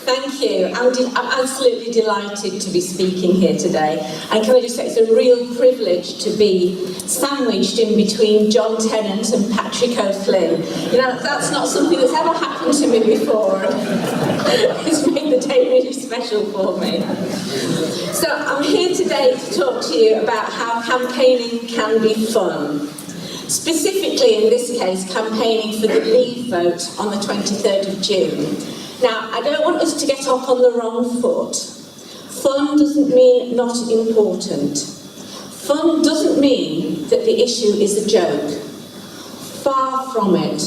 Thank you. I'm absolutely delighted to be speaking here today. And can I just say, it's a real privilege to be sandwiched in between John Tennant and Patrick O'Flynn. You know, that's not something that's ever happened to me before. It's made the day really special for me. So I'm here today to talk to you about how campaigning can be fun. Specifically, in this case, campaigning for the Leave vote on the 23rd of June. Now, I don't want us to get off on the wrong foot. Fun doesn't mean not important. Fun doesn't mean that the issue is a joke. Far from it.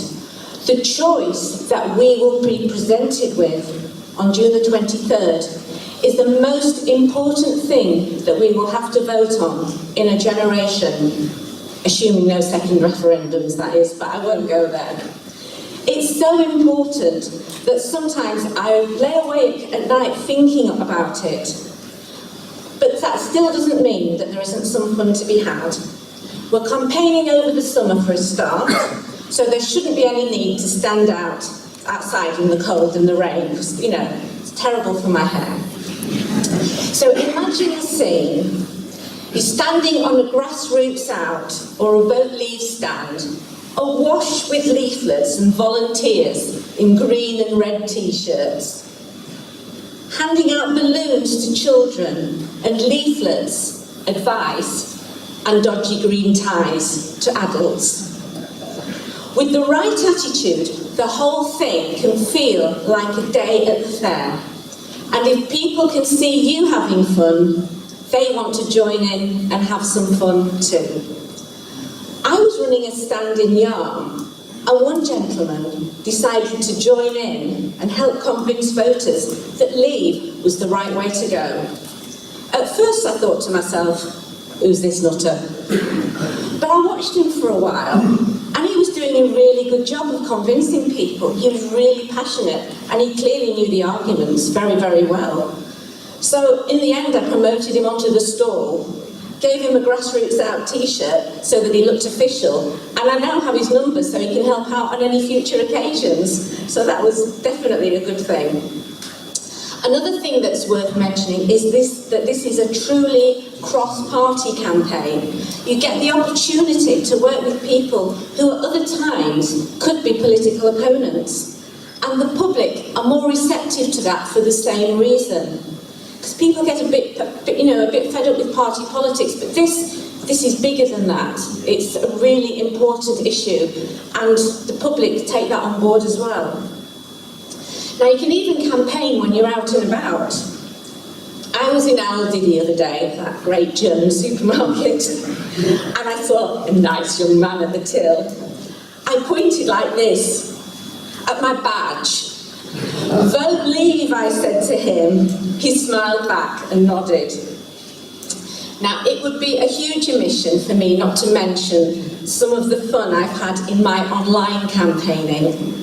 The choice that we will be presented with on June the 23rd is the most important thing that we will have to vote on in a generation, assuming no second referendums, that is, but I won't go there. It's so important that sometimes I lay awake at night thinking about it. But that still doesn't mean that there isn't some fun to be had. We're campaigning over the summer for a start, so there shouldn't be any need to stand outside in the cold and the rain, because, you know, it's terrible for my hair. So imagine the scene. You're standing on a grassroots out or a vote leave stand, awash with leaflets and volunteers in green and red t-shirts, handing out balloons to children and leaflets, advice, and dodgy green ties to adults. With the right attitude, the whole thing can feel like a day at the fair. And if people can see you having fun, they want to join in and have some fun too. I was running a stand in Yarm, and one gentleman decided to join in and help convince voters that Leave was the right way to go. At first I thought to myself, who's this nutter? But I watched him for a while, and he was doing a really good job of convincing people. He was really passionate, and he clearly knew the arguments very, very well. So in the end I promoted him onto the stall, gave him a grassroots out t-shirt so that he looked official, and I now have his number so he can help out on any future occasions. So that was definitely a good thing. Another thing that's worth mentioning is that this is a truly cross-party campaign. You get the opportunity to work with people who at other times could be political opponents, and the public are more receptive to that for the same reason. Because people get a bit fed up with party politics, but this is bigger than that. It's a really important issue, and the public take that on board as well. Now, you can even campaign when you're out and about. I was in Aldi the other day, that great German supermarket, and I saw a nice young man at the till. I pointed like this at my badge. "Vote Leave," I said to him. He smiled back and nodded. Now, it would be a huge omission for me not to mention some of the fun I've had in my online campaigning.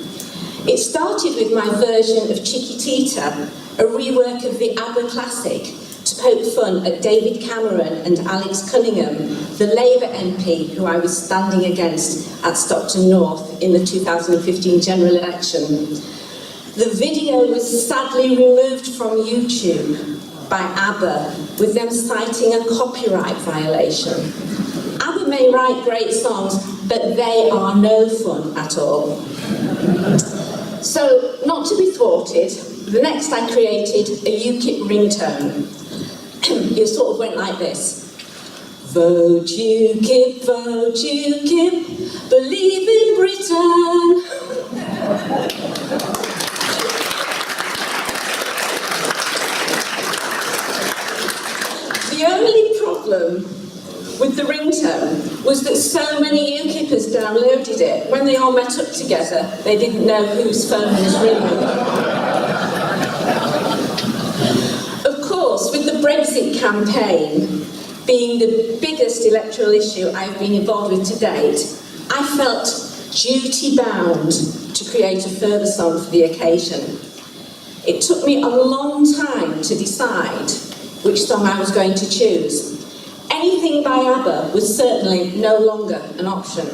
It started with my version of Chiquitita, a rework of the ABBA classic, to poke fun at David Cameron and Alex Cunningham, the Labour MP who I was standing against at Stockton North in the 2015 general election. The video was sadly removed from YouTube by ABBA, with them citing a copyright violation. ABBA may write great songs, but they are no fun at all. So, not to be thwarted, the next I created a UKIP ringtone. It sort of went like this. Vote UKIP, believe in Britain. The only problem with the ringtone was that so many UKIPers downloaded it. When they all met up together, they didn't know whose phone was ringing. Of course, with the Brexit campaign being the biggest electoral issue I've been involved with to date, I felt duty-bound to create a further song for the occasion. It took me a long time to decide which song I was going to choose. Anything by ABBA was certainly no longer an option.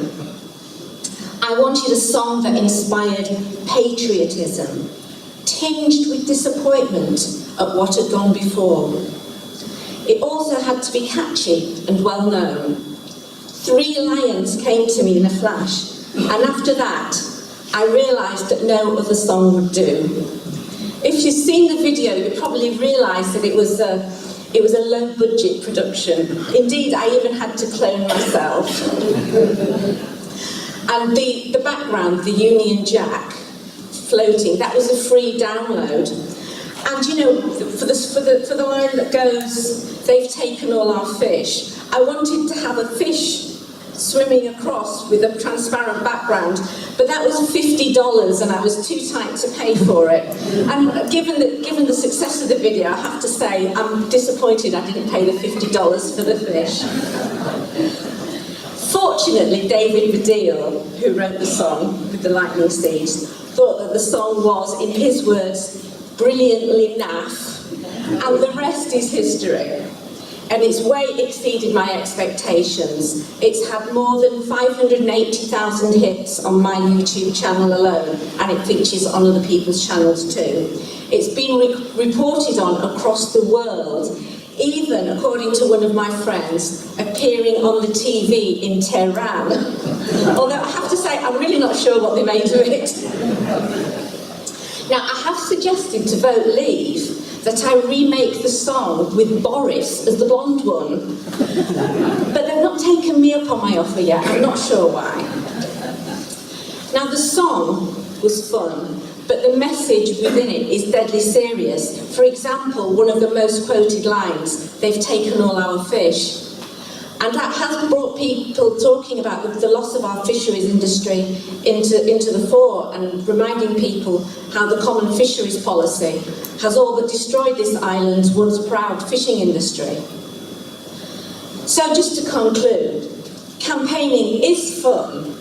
I wanted a song that inspired patriotism, tinged with disappointment at what had gone before. It also had to be catchy and well known. 3 lines came to me in a flash, and after that, I realised that no other song would do. If you've seen the video, you probably realise that it was a low-budget production. Indeed, I even had to clone myself. And the background, the Union Jack floating, that was a free download. And you know, for the line that goes, "They've taken all our fish," I wanted to have a fish swimming across with a transparent background, but that was $50 and I was too tight to pay for it. And given the success of the video, I have to say I'm disappointed I didn't pay the $50 for the fish. Fortunately, David Baddiel, who wrote the song with the lightning seeds, thought that the song was, in his words, brilliantly naff, and the rest is history. And it's way exceeded my expectations. It's had more than 580,000 hits on my YouTube channel alone, and it features on other people's channels too. It's been reported on across the world, even, according to one of my friends, appearing on the TV in Tehran. Although I have to say, I'm really not sure what they made of it. Now, I have suggested to Vote Leave that I remake the song with Boris as the blonde one. But they've not taken me up on my offer yet, I'm not sure why. Now, the song was fun, but the message within it is deadly serious. For example, one of the most quoted lines, "They've taken all our fish." And that has brought people talking about the loss of our fisheries industry into the fore, and reminding people how the common fisheries policy has all but destroyed this island's once proud fishing industry. So just to conclude, campaigning is fun.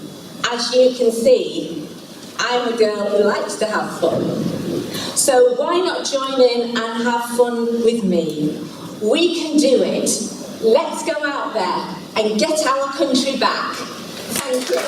As you can see, I'm a girl who likes to have fun. So why not join in and have fun with me? We can do it. Let's go out there and get our country back. Thank you.